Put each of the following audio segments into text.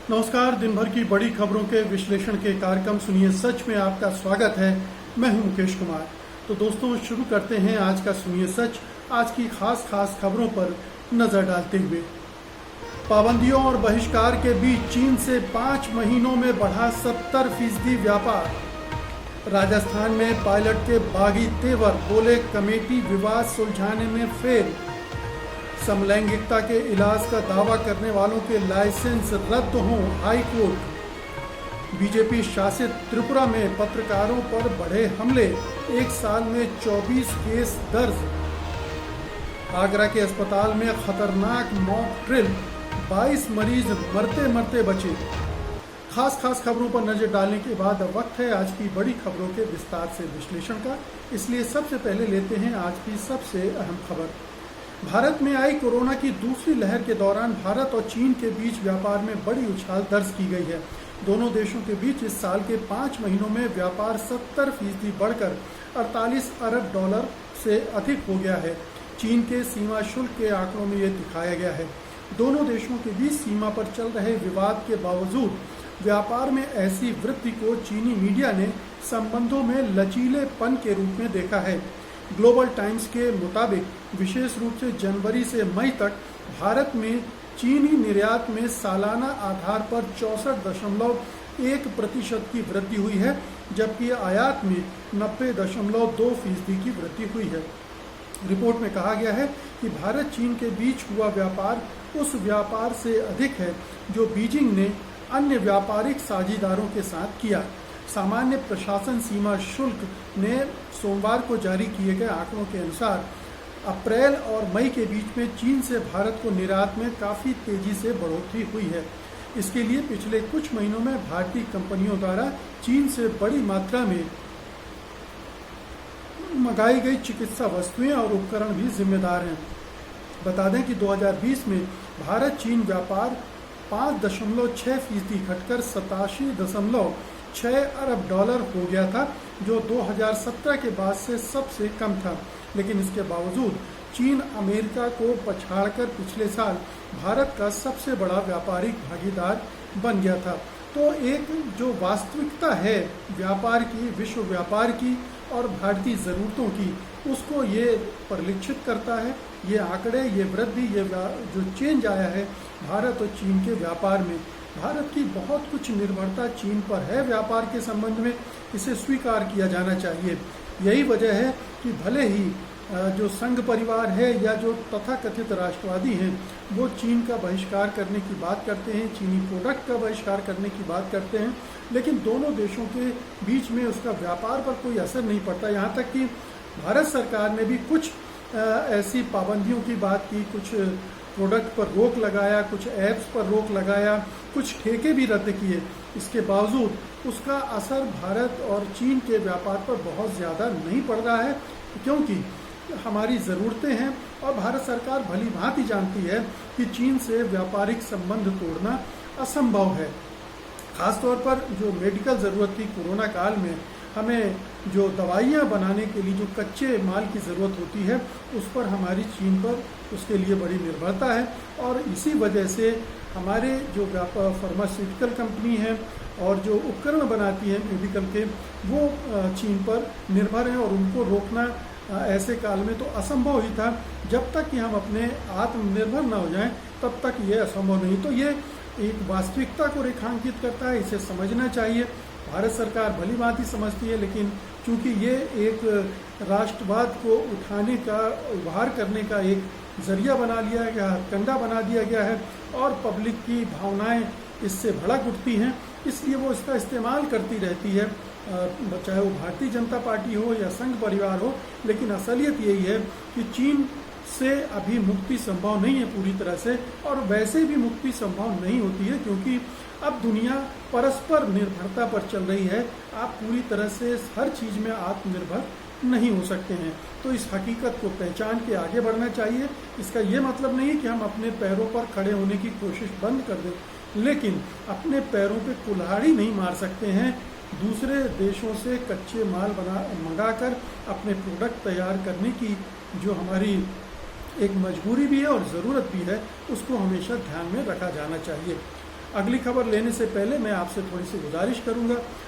नमस्कार। दिन भर की बड़ी खबरों के विश्लेषण के कार्यक्रम सुनिए सच में आपका स्वागत है। मैं हूं मुकेश कुमार। तो दोस्तों, शुरू करते हैं आज का सुनिए सच। आज की खास खबरों पर नजर डालते हुए, पाबंदियों और बहिष्कार के बीच चीन से 5 महीनों में बढ़ा 70% व्यापार। राजस्थान में पायलट के बागी तेवर, बोले कमेटी विवाद सुलझाने में फेल। समलैंगिकता के इलाज का दावा करने वालों के लाइसेंस रद्द हों, हाई कोर्ट। बीजेपी शासित त्रिपुरा में पत्रकारों पर बढ़े हमले, 1 साल में 24 केस दर्ज। आगरा के अस्पताल में खतरनाक मॉक ड्रिल, 22 मरीज मरते मरते बचे। खास खबरों पर नजर डालने के बाद अब वक्त है आज की बड़ी खबरों के विस्तार से विश्लेषण का। इसलिए सबसे पहले लेते हैं आज की सबसे अहम खबर। भारत में आई कोरोना की दूसरी लहर के दौरान भारत और चीन के बीच व्यापार में बड़ी उछाल दर्ज की गई है। दोनों देशों के बीच इस साल के 5 महीनों में व्यापार 70% बढ़कर 48 अरब डॉलर से अधिक हो गया है। चीन के सीमा शुल्क के आंकड़ों में ये दिखाया गया है। दोनों देशों के बीच सीमा पर चल रहे विवाद के बावजूद व्यापार में ऐसी वृद्धि को चीनी मीडिया ने संबंधों में लचीलेपन के रूप में देखा है। ग्लोबल टाइम्स के मुताबिक विशेष रूप से जनवरी से मई तक भारत में चीनी निर्यात में सालाना आधार पर 64.1% की वृद्धि हुई है, जबकि आयात में 90.2% की वृद्धि हुई है। रिपोर्ट में कहा गया है कि भारत चीन के बीच हुआ व्यापार उस व्यापार से अधिक है जो बीजिंग ने अन्य व्यापारिक साझेदारों के साथ किया। सामान्य प्रशासन सीमा शुल्क ने सोमवार को जारी किए गए आंकड़ों के अनुसार अप्रैल और मई के बीच में चीन से भारत को निर्यात में काफ़ी तेजी से बढ़ोतरी हुई है। इसके लिए पिछले कुछ महीनों में भारतीय कंपनियों द्वारा चीन से बड़ी मात्रा में मंगाई गई चिकित्सा वस्तुएं और उपकरण भी जिम्मेदार हैं। बता दें कि 2020 में भारत चीन व्यापार 5.6% घटकर 87.6 अरब डॉलर हो गया था, जो 2017 के बाद से सबसे कम था। लेकिन इसके बावजूद चीन अमेरिका को पछाड़कर पिछले साल भारत का सबसे बड़ा व्यापारिक भागीदार बन गया था। तो एक जो वास्तविकता है व्यापार की, विश्व व्यापार की और भारतीय ज़रूरतों की, उसको ये परिलक्षित करता है। ये आंकड़े, ये वृद्धि, ये जो चेंज आया है भारत और चीन के व्यापार में। भारत की बहुत कुछ निर्भरता चीन पर है व्यापार के संबंध में, इसे स्वीकार किया जाना चाहिए। यही वजह है कि भले ही जो संघ परिवार है या जो तथाकथित राष्ट्रवादी हैं वो चीन का बहिष्कार करने की बात करते हैं, चीनी प्रोडक्ट का बहिष्कार करने की बात करते हैं, लेकिन दोनों देशों के बीच में उसका व्यापार पर कोई असर नहीं पड़ता। यहाँ तक कि भारत सरकार ने भी कुछ ऐसी पाबंदियों की बात की, कुछ प्रोडक्ट पर रोक लगाया, कुछ ऐप्स पर रोक लगाया, कुछ ठेके भी रद्द किए। इसके बावजूद उसका असर भारत और चीन के व्यापार पर बहुत ज़्यादा नहीं पड़ रहा है, क्योंकि हमारी ज़रूरतें हैं और भारत सरकार भली भांति जानती है कि चीन से व्यापारिक संबंध तोड़ना असंभव है। खासतौर पर जो मेडिकल ज़रूरत थी कोरोना काल में, हमें जो दवाइयाँ बनाने के लिए जो कच्चे माल की ज़रूरत होती है उस पर हमारी चीन पर उसके लिए बड़ी निर्भरता है। और इसी वजह से हमारे जो फार्मास्यूटिकल कंपनी है और जो उपकरण बनाती है मेडिकल के, वो चीन पर निर्भर हैं और उनको रोकना ऐसे काल में तो असंभव ही था। जब तक कि हम अपने आत्मनिर्भर न हो जाएं तब तक ये असंभव नहीं। तो ये एक वास्तविकता को रेखांकित करता है, इसे समझना चाहिए। भारत सरकार भली भांति समझती है, लेकिन चूंकि ये एक राष्ट्रवाद को उठाने का, उभार करने का एक जरिया बना लिया गया, हथकंडा बना दिया गया है और पब्लिक की भावनाएं इससे भड़क उठती हैं, इसलिए वो इसका इस्तेमाल करती रहती है, चाहे वो भारतीय जनता पार्टी हो या संघ परिवार हो। लेकिन असलियत यही है कि चीन से अभी मुक्ति संभव नहीं है पूरी तरह से, और वैसे भी मुक्ति संभव नहीं होती है क्योंकि अब दुनिया परस्पर निर्भरता पर चल रही है। आप पूरी तरह से हर चीज़ में आत्मनिर्भर नहीं हो सकते हैं। तो इस हकीकत को पहचान के आगे बढ़ना चाहिए। इसका ये मतलब नहीं कि हम अपने पैरों पर खड़े होने की कोशिश बंद कर दें, लेकिन अपने पैरों पे कुल्हाड़ी नहीं मार सकते हैं। दूसरे देशों से कच्चे माल मंगाकर अपने प्रोडक्ट तैयार करने की जो हमारी एक मजबूरी भी है और ज़रूरत भी है, उसको हमेशा ध्यान में रखा जाना चाहिए। अगली खबर लेने से पहले मैं आपसे थोड़ी सी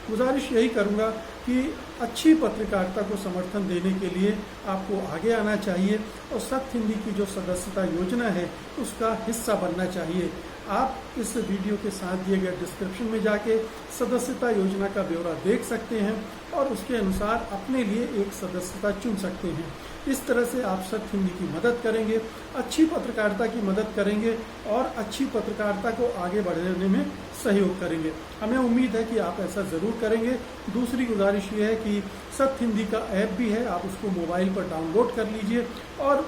गुजारिश यही करूंगा कि अच्छी पत्रकारिता को समर्थन देने के लिए आपको आगे आना चाहिए और सत्य हिंदी की जो सदस्यता योजना है उसका हिस्सा बनना चाहिए। आप इस वीडियो के साथ दिए गए डिस्क्रिप्शन में जाके सदस्यता योजना का ब्यौरा देख सकते हैं और उसके अनुसार अपने लिए एक सदस्यता चुन सकते हैं। इस तरह से आप सत्य हिंदी की मदद करेंगे, अच्छी पत्रकारिता की मदद करेंगे और अच्छी पत्रकारिता को आगे बढ़ाने में सहयोग करेंगे। हमें उम्मीद है कि आप ऐसा ज़रूर करेंगे। दूसरी गुजारिश ये है कि सत्य हिंदी का ऐप भी है, आप उसको मोबाइल पर डाउनलोड कर लीजिए और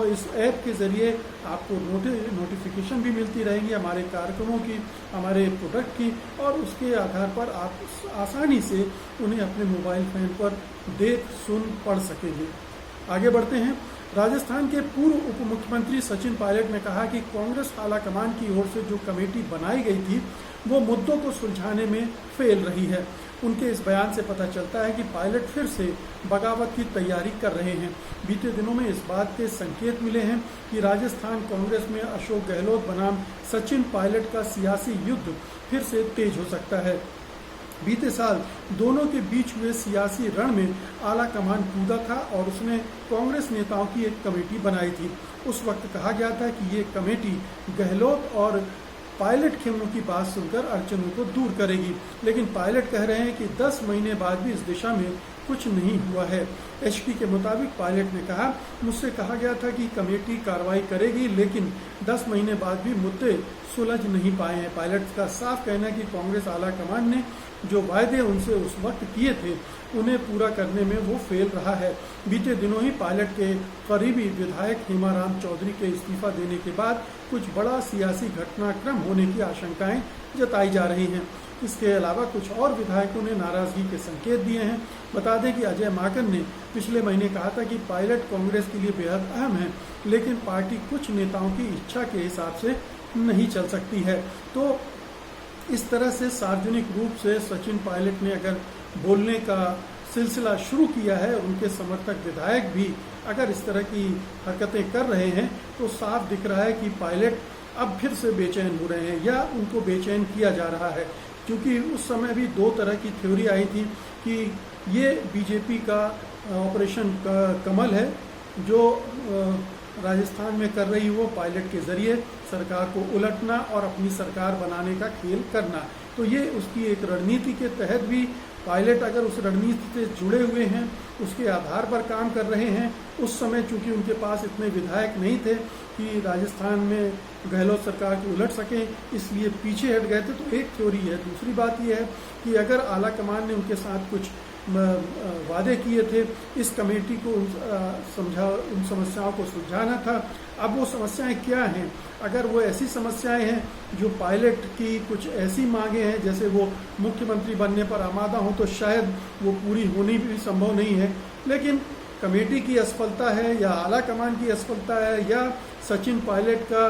इस ऐप के ज़रिए आपको नोटिफिकेशन भी मिलती रहेंगी हमारे कार्यक्रमों की, हमारे प्रोडक्ट की, और उसके आधार पर आप आसानी से उन्हें अपने मोबाइल फ़ोन पर देख सुन पढ़ सकेंगे। आगे बढ़ते हैं। राजस्थान के पूर्व उप मुख्यमंत्री सचिन पायलट ने कहा कि कांग्रेस आलाकमान की ओर से जो कमेटी बनाई गई थी वो मुद्दों को सुलझाने में फेल रही है। उनके इस बयान से पता चलता है कि पायलट फिर से बगावत की तैयारी कर रहे हैं। बीते दिनों में इस बात के संकेत मिले हैं कि राजस्थान कांग्रेस में अशोक गहलोत बनाम सचिन पायलट का सियासी युद्ध फिर से तेज हो सकता है। बीते साल दोनों के बीच हुए सियासी रण में आला कमान कूदा था और उसने कांग्रेस नेताओं की एक कमेटी बनाई थी। उस वक्त कहा गया था कि ये कमेटी गहलोत और पायलट खेमों की बात सुनकर अड़चनों को दूर करेगी, लेकिन पायलट कह रहे हैं कि 10 महीने बाद भी इस दिशा में कुछ नहीं हुआ है। एचपी के मुताबिक पायलट ने कहा, मुझसे कहा गया था कि कमेटी कार्रवाई करेगी, लेकिन 10 महीने बाद भी मुद्दे सुलझ नहीं पाए हैं। पायलट का साफ कहना है कि कांग्रेस आला कमान ने जो वायदे उनसे उस वक्त किए थे उन्हें पूरा करने में वो फेल रहा है। बीते दिनों ही पायलट के करीबी विधायक हेमाराम चौधरी के इस्तीफा देने के बाद कुछ बड़ा सियासी घटनाक्रम होने की आशंकाएं जताई जा रही हैं। इसके अलावा कुछ और विधायकों ने नाराजगी के संकेत दिए हैं। बता दें कि अजय माकन ने पिछले महीने कहा था कि पायलट कांग्रेस के लिए बेहद अहम है, लेकिन पार्टी कुछ नेताओं की इच्छा के हिसाब से नहीं चल सकती है। तो इस तरह से सार्वजनिक रूप से सचिन पायलट ने अगर बोलने का सिलसिला शुरू किया है, उनके समर्थक विधायक भी अगर इस तरह की हरकतें कर रहे हैं, तो साफ दिख रहा है कि पायलट अब फिर से बेचैन हो रहे हैं या उनको बेचैन किया जा रहा है। क्योंकि उस समय भी 2 तरह की थ्योरी आई थी कि ये बीजेपी का ऑपरेशन कमल है जो राजस्थान में कर रही वो पायलट के जरिए सरकार को उलटना और अपनी सरकार बनाने का खेल करना। तो ये उसकी एक रणनीति के तहत भी पायलट अगर उस रणनीति से जुड़े हुए हैं, उसके आधार पर काम कर रहे हैं। उस समय चूंकि उनके पास इतने विधायक नहीं थे कि राजस्थान में गहलोत सरकार को उलट सकें, इसलिए पीछे हट गए थे। तो एक थ्योरी है। दूसरी बात यह है कि अगर आला कमान ने उनके साथ कुछ वादे किए थे, इस कमेटी को उन समस्याओं को सुलझाना था। अब वो समस्याएं क्या हैं? अगर वो ऐसी समस्याएं हैं जो पायलट की कुछ ऐसी मांगे हैं जैसे वो मुख्यमंत्री बनने पर आमादा हो, तो शायद वो पूरी होनी भी संभव नहीं है। लेकिन कमेटी की असफलता है या आला कमान की असफलता है या सचिन पायलट का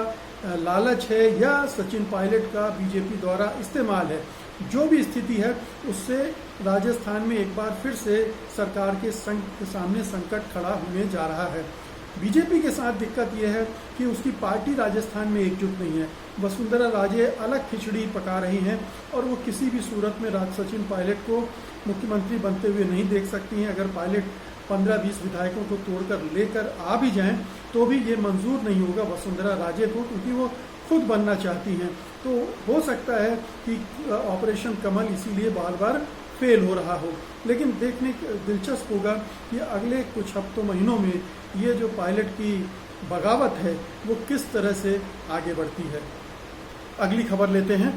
लालच है या सचिन पायलट का बीजेपी द्वारा इस्तेमाल है, जो भी स्थिति है उससे राजस्थान में एक बार फिर से सरकार के सामने संकट खड़ा होने जा रहा है। बीजेपी के साथ दिक्कत यह है कि उसकी पार्टी राजस्थान में एकजुट नहीं है। वसुंधरा राजे अलग खिचड़ी पका रही हैं और वो किसी भी सूरत में सचिन पायलट को मुख्यमंत्री बनते हुए नहीं देख सकती हैं। अगर पायलट 15-20 विधायकों को तोड़कर लेकर आ भी जाएं तो भी ये मंजूर नहीं होगा वसुंधरा राजे को, क्योंकि वो खुद बनना चाहती हैं। तो हो सकता है कि ऑपरेशन कमल इसीलिए बार बार फेल हो रहा हो। लेकिन देखने दिलचस्प होगा कि अगले कुछ हफ्तों महीनों में ये जो पायलट की बगावत है वो किस तरह से आगे बढ़ती है। अगली खबर लेते हैं।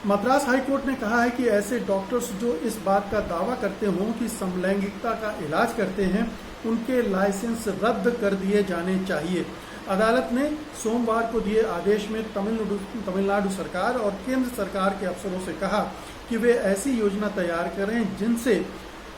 मद्रास हाईकोर्ट ने कहा है कि ऐसे डॉक्टर्स जो इस बात का दावा करते हों कि समलैंगिकता का इलाज करते हैं, उनके लाइसेंस रद्द कर दिए जाने चाहिए। अदालत ने सोमवार को दिए आदेश में तमिलनाडु सरकार और केंद्र सरकार के अफसरों से कहा कि वे ऐसी योजना तैयार करें जिनसे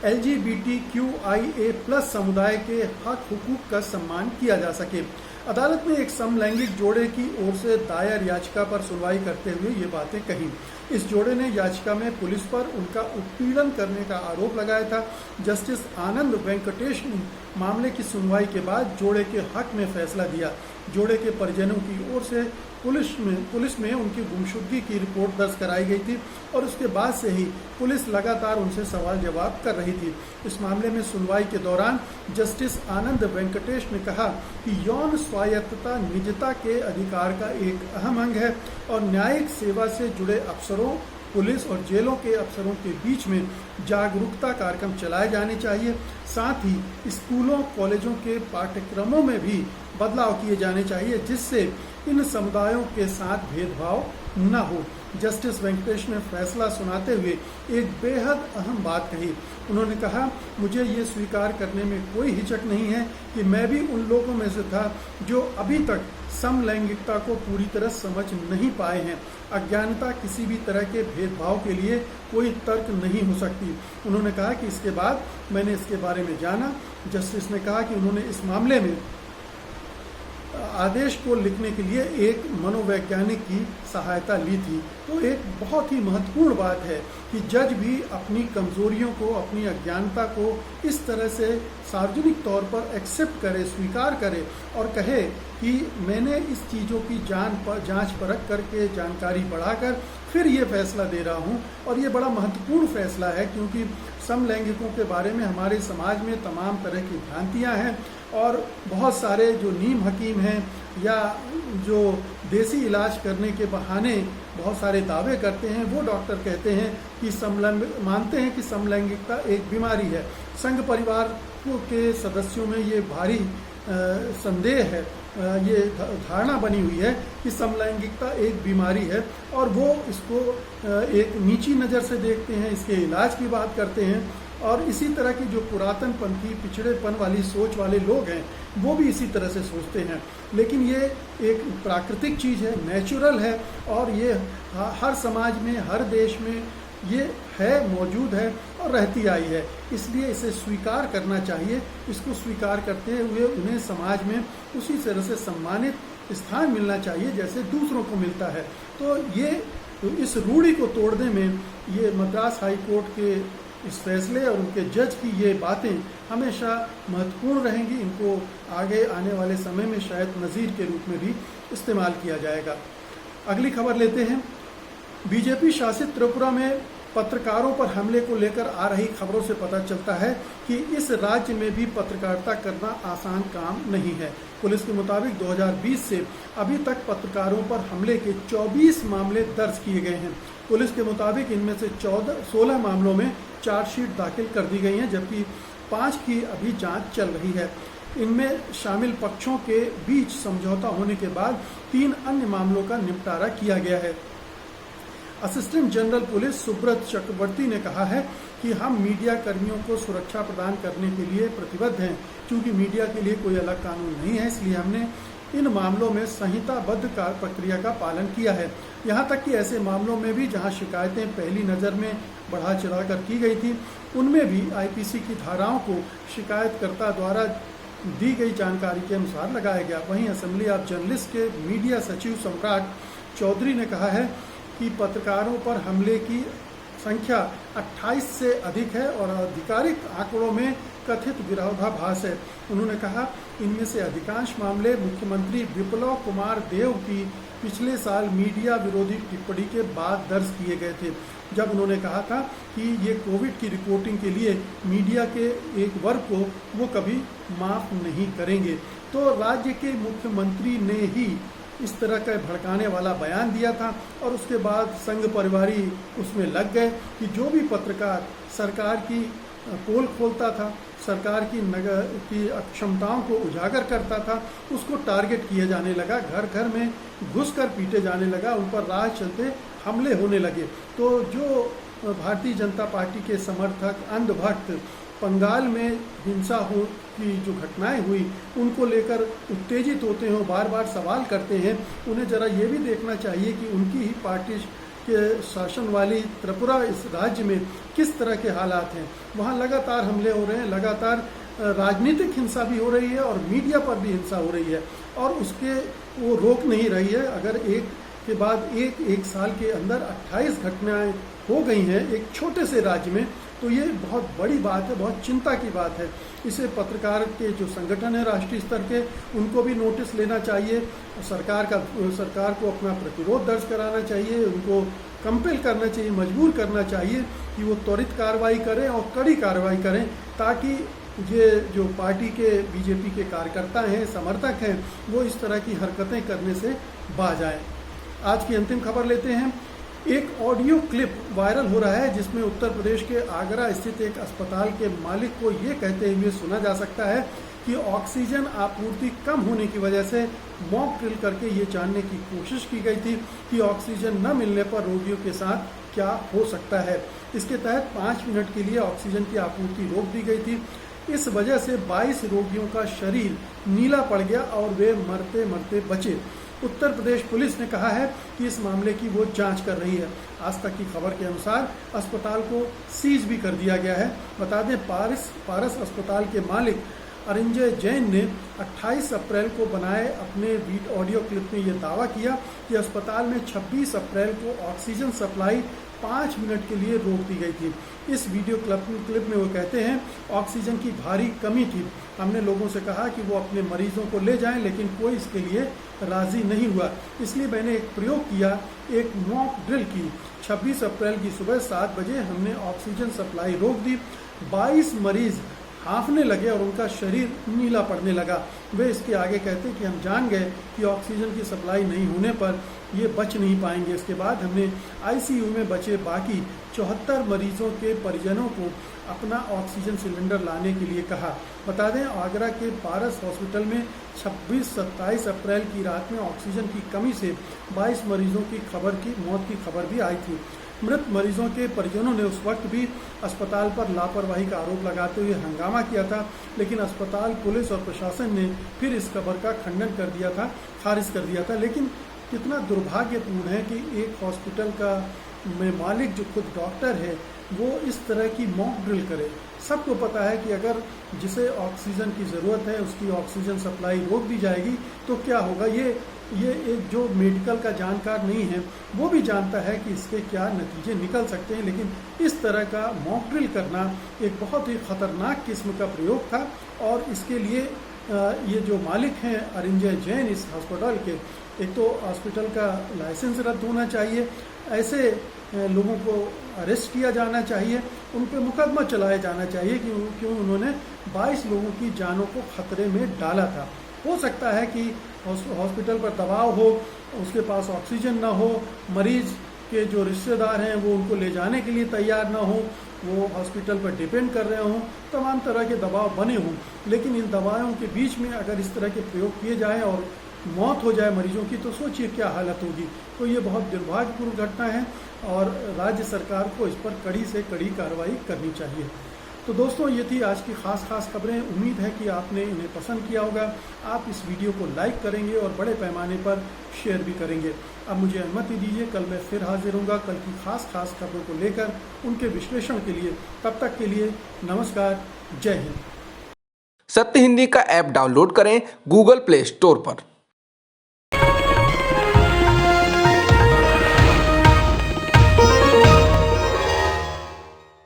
LGBTQIA+ समुदाय के हक हुकूक का सम्मान किया जा सके। अदालत ने एक समलैंगिक जोड़े की ओर से दायर याचिका पर सुनवाई करते हुए ये बातें कही। इस जोड़े ने याचिका में पुलिस पर उनका उत्पीड़न करने का आरोप लगाया था। जस्टिस आनंद वेंकटेश ने मामले की सुनवाई के बाद जोड़े के हक में फैसला दिया। जोड़े के परिजनों की ओर से पुलिस में उनकी गुमशुदगी की रिपोर्ट दर्ज कराई गई थी और उसके बाद से ही पुलिस लगातार उनसे सवाल जवाब कर रही थी। इस मामले में सुनवाई के दौरान जस्टिस आनंद वेंकटेश ने कहा कि यौन स्वायत्तता निजता के अधिकार का एक अहम अंग है और न्यायिक सेवा से जुड़े अफसरों, पुलिस और जेलों के अफसरों के बीच में जागरूकता कार्यक्रम चलाए जाने चाहिए। साथ ही स्कूलों, कॉलेजों के पाठ्यक्रमों में भी बदलाव किए जाने चाहिए जिससे इन समुदायों के साथ भेदभाव न हो। जस्टिस वेंकटेश ने फैसला सुनाते हुए एक बेहद अहम बात कही। उन्होंने कहा, मुझे ये स्वीकार करने में कोई हिचक नहीं है कि मैं भी उन लोगों में से था जो अभी तक समलैंगिकता को पूरी तरह समझ नहीं पाए हैं। अज्ञानता किसी भी तरह के भेदभाव के लिए कोई तर्क नहीं हो सकती। उन्होंने कहा कि इसके बाद मैंने इसके बारे में जाना। जस्टिस ने कहा कि उन्होंने इस मामले में आदेश को लिखने के लिए एक मनोवैज्ञानिक की सहायता ली थी। तो एक बहुत ही महत्वपूर्ण बात है कि जज भी अपनी कमजोरियों को, अपनी अज्ञानता को इस तरह से सार्वजनिक तौर पर एक्सेप्ट करे, स्वीकार करे और कहे कि मैंने इस चीज़ों की जांच परख करके, जानकारी बढ़ाकर फिर ये फैसला दे रहा हूँ। और ये बड़ा महत्वपूर्ण फैसला है क्योंकि समलैंगिकों के बारे में हमारे समाज में तमाम तरह की भ्रांतियाँ हैं और बहुत सारे जो नीम हकीम हैं या जो देसी इलाज करने के बहाने बहुत सारे दावे करते हैं, वो डॉक्टर कहते हैं कि मानते हैं कि समलैंगिकता एक बीमारी है। संघ परिवार के सदस्यों में ये भारी संदेह है, ये धारणा बनी हुई है कि समलैंगिकता एक बीमारी है और वो इसको एक नीची नज़र से देखते हैं, इसके इलाज की बात करते हैं। और इसी तरह की जो पुरातन पंथी, पिछड़ेपन वाली सोच वाले लोग हैं वो भी इसी तरह से सोचते हैं। लेकिन ये एक प्राकृतिक चीज़ है, नेचुरल है और ये हर समाज में, हर देश में ये है, मौजूद है और रहती आई है। इसलिए इसे स्वीकार करना चाहिए। इसको स्वीकार करते हुए उन्हें समाज में उसी तरह से सम्मानित स्थान मिलना चाहिए जैसे दूसरों को मिलता है। तो इस रूढ़ी को तोड़ने में ये मद्रास हाई कोर्ट के इस फैसले और उनके जज की ये बातें हमेशा महत्वपूर्ण रहेंगी। इनको आगे आने वाले समय में शायद नज़ीर के रूप में भी इस्तेमाल किया जाएगा। अगली खबर लेते हैं। बीजेपी शासित त्रिपुरा में पत्रकारों पर हमले को लेकर आ रही खबरों से पता चलता है कि इस राज्य में भी पत्रकारिता करना आसान काम नहीं है। पुलिस के मुताबिक 2020 से अभी तक पत्रकारों पर हमले के 24 मामले दर्ज किए गए हैं। पुलिस के मुताबिक इनमें से 16 मामलों में चार्जशीट दाखिल कर दी गई हैं जबकि 5 की अभी जांच चल रही है। इनमें शामिल पक्षों के बीच समझौता होने के बाद 3 अन्य मामलों का निपटारा किया गया है। असिस्टेंट जनरल पुलिस सुब्रत चक्रवर्ती ने कहा है कि हम मीडिया कर्मियों को सुरक्षा प्रदान करने के लिए प्रतिबद्ध हैं। क्योंकि मीडिया के लिए कोई अलग कानून नहीं है, इसलिए हमने इन मामलों में संहिताबद्ध प्रक्रिया का पालन किया है। यहाँ तक कि ऐसे मामलों में भी जहाँ शिकायतें पहली नज़र में बढ़ा चढ़ाकर की गई थी, उनमें भी आईपीसी की धाराओं को शिकायतकर्ता द्वारा दी गई जानकारी के अनुसार लगाया गया। वहीं असेंबली ऑफ जर्नलिस्ट के मीडिया सचिव सम्राट चौधरी ने कहा है कि पत्रकारों पर हमले की संख्या 28 से अधिक है और आधिकारिक आंकड़ों में कथित विरोधाभास है। उन्होंने कहा इनमें से अधिकांश मामले मुख्यमंत्री विप्लव कुमार देव की पिछले साल मीडिया विरोधी टिप्पणी के बाद दर्ज किए गए थे, जब उन्होंने कहा था कि ये कोविड की रिपोर्टिंग के लिए मीडिया के एक वर्ग को वो कभी माफ नहीं करेंगे। तो राज्य के मुख्यमंत्री ने ही इस तरह का भड़काने वाला बयान दिया था और उसके बाद संघ परिवारी उसमें लग गए कि जो भी पत्रकार सरकार की पोल खोलता था, सरकार की अक्षमताओं को उजागर करता था, उसको टारगेट किए जाने लगा, घर घर में घुसकर पीटे जाने लगा, उन पर राह चलते हमले होने लगे। तो जो भारतीय जनता पार्टी के समर्थक, अंधभक्त बंगाल में हिंसा हो की जो घटनाएं हुई उनको लेकर उत्तेजित होते हैं, बार बार सवाल करते हैं, उन्हें ज़रा ये भी देखना चाहिए कि उनकी ही पार्टी के शासन वाली त्रिपुरा इस राज्य में किस तरह के हालात हैं। वहाँ लगातार हमले हो रहे हैं, लगातार राजनीतिक हिंसा भी हो रही है और मीडिया पर भी हिंसा हो रही है और उसके वो रोक नहीं रही है। अगर एक के बाद एक साल के अंदर 28 घटनाएं हो गई हैं एक छोटे से राज्य में, तो ये बहुत बड़ी बात है, बहुत चिंता की बात है। इसे पत्रकार के जो संगठन है राष्ट्रीय स्तर के, उनको भी नोटिस लेना चाहिए। सरकार को अपना प्रतिरोध दर्ज कराना चाहिए, उनको कंपेल करना चाहिए, मजबूर करना चाहिए कि वो त्वरित कार्रवाई करें और कड़ी कार्रवाई करें, ताकि ये जो पार्टी के बीजेपी के कार्यकर्ता हैं, समर्थक हैं, वो इस तरह की हरकतें करने से बाज आए। आज की अंतिम खबर लेते हैं। एक ऑडियो क्लिप वायरल हो रहा है जिसमें उत्तर प्रदेश के आगरा स्थित एक अस्पताल के मालिक को ये कहते हुए सुना जा सकता है कि ऑक्सीजन आपूर्ति कम होने की वजह से मॉक ड्रिल करके ये जानने की कोशिश की गई थी कि ऑक्सीजन न मिलने पर रोगियों के साथ क्या हो सकता है। इसके तहत 5 मिनट के लिए ऑक्सीजन की आपूर्ति रोक दी गई थी। इस वजह से 22 रोगियों का शरीर नीला पड़ गया और वे मरते मरते बचे। उत्तर प्रदेश पुलिस ने कहा है कि इस मामले की वो जांच कर रही है। आज तक की खबर के अनुसार अस्पताल को सीज भी कर दिया गया है। बता दें, पारस अस्पताल के मालिक अरिंजय जैन ने 28 अप्रैल को बनाए अपने ऑडियो क्लिप में ये दावा किया कि अस्पताल में 26 अप्रैल को ऑक्सीजन सप्लाई 5 मिनट के लिए रोक दी गई थी। इस वीडियो क्लिप में वो कहते हैं, ऑक्सीजन की भारी कमी थी। हमने लोगों से कहा कि वो अपने मरीजों को ले जाएं, लेकिन कोई इसके लिए राजी नहीं हुआ। इसलिए मैंने एक प्रयोग किया, एक मॉक ड्रिल की। 26 अप्रैल की सुबह 7 बजे हमने ऑक्सीजन सप्लाई रोक दी। 22 मरीज हाँफने लगे और उनका शरीर नीला पड़ने लगा। वे इसके आगे कहते कि हम जान गए कि ऑक्सीजन की सप्लाई नहीं होने पर ये बच नहीं पाएंगे। इसके बाद हमने आईसीयू में बचे बाकी 74 मरीजों के परिजनों को अपना ऑक्सीजन सिलेंडर लाने के लिए कहा। बता दें, आगरा के पारस हॉस्पिटल में 26-27 अप्रैल की रात में ऑक्सीजन की कमी से 22 मरीजों की मौत की खबर भी आई थी। मृत मरीजों के परिजनों ने उस वक्त भी अस्पताल पर लापरवाही का आरोप लगाते हुए हंगामा किया था, लेकिन अस्पताल, पुलिस और प्रशासन ने फिर इस खबर का खंडन कर दिया था, खारिज कर दिया था। लेकिन कितना दुर्भाग्यपूर्ण है कि एक हॉस्पिटल का मालिक जो खुद डॉक्टर है, वो इस तरह की मॉक ड्रिल करे। सबको पता है कि अगर जिसे ऑक्सीजन की ज़रूरत है उसकी ऑक्सीजन सप्लाई रोक दी जाएगी तो क्या होगा। ये एक जो मेडिकल का जानकार नहीं है वो भी जानता है कि इसके क्या नतीजे निकल सकते हैं, लेकिन इस तरह का मॉक ड्रिल करना एक बहुत ही ख़तरनाक किस्म का प्रयोग था। और इसके लिए ये जो मालिक हैं अरिंजय जैन इस अस्पताल के, एक तो हॉस्पिटल का लाइसेंस रद्द होना चाहिए, ऐसे लोगों को अरेस्ट किया जाना चाहिए, उन पर मुकदमा चलाया जाना चाहिए कि क्यों उन्होंने 22 लोगों की जानों को खतरे में डाला था। हो सकता है कि हॉस्पिटल पर दबाव हो, उसके पास ऑक्सीजन ना हो, मरीज के जो रिश्तेदार हैं वो उनको ले जाने के लिए तैयार ना हो, वो हॉस्पिटल पर डिपेंड कर रहे हों, तमाम तरह के दबाव बने हों। लेकिन इन दबावों के बीच में अगर इस तरह के प्रयोग किए जाएं और मौत हो जाए मरीजों की, तो सोचिए क्या हालत होगी। तो ये बहुत दुर्भाग्यपूर्ण घटना है और राज्य सरकार को इस पर कड़ी से कड़ी कार्रवाई करनी चाहिए। तो दोस्तों, ये थी आज की खास खबरें। उम्मीद है कि आपने इन्हें पसंद किया होगा। आप इस वीडियो को लाइक करेंगे और बड़े पैमाने पर शेयर भी करेंगे। अब मुझे अनुमति दीजिए, कल मैं फिर हाजिर होऊंगा कल की खास खबरों को लेकर, उनके विश्लेषण के लिए। तब तक के लिए नमस्कार, जय हिंद। सत्य हिंदी का ऐप डाउनलोड करें गूगल प्ले स्टोर पर।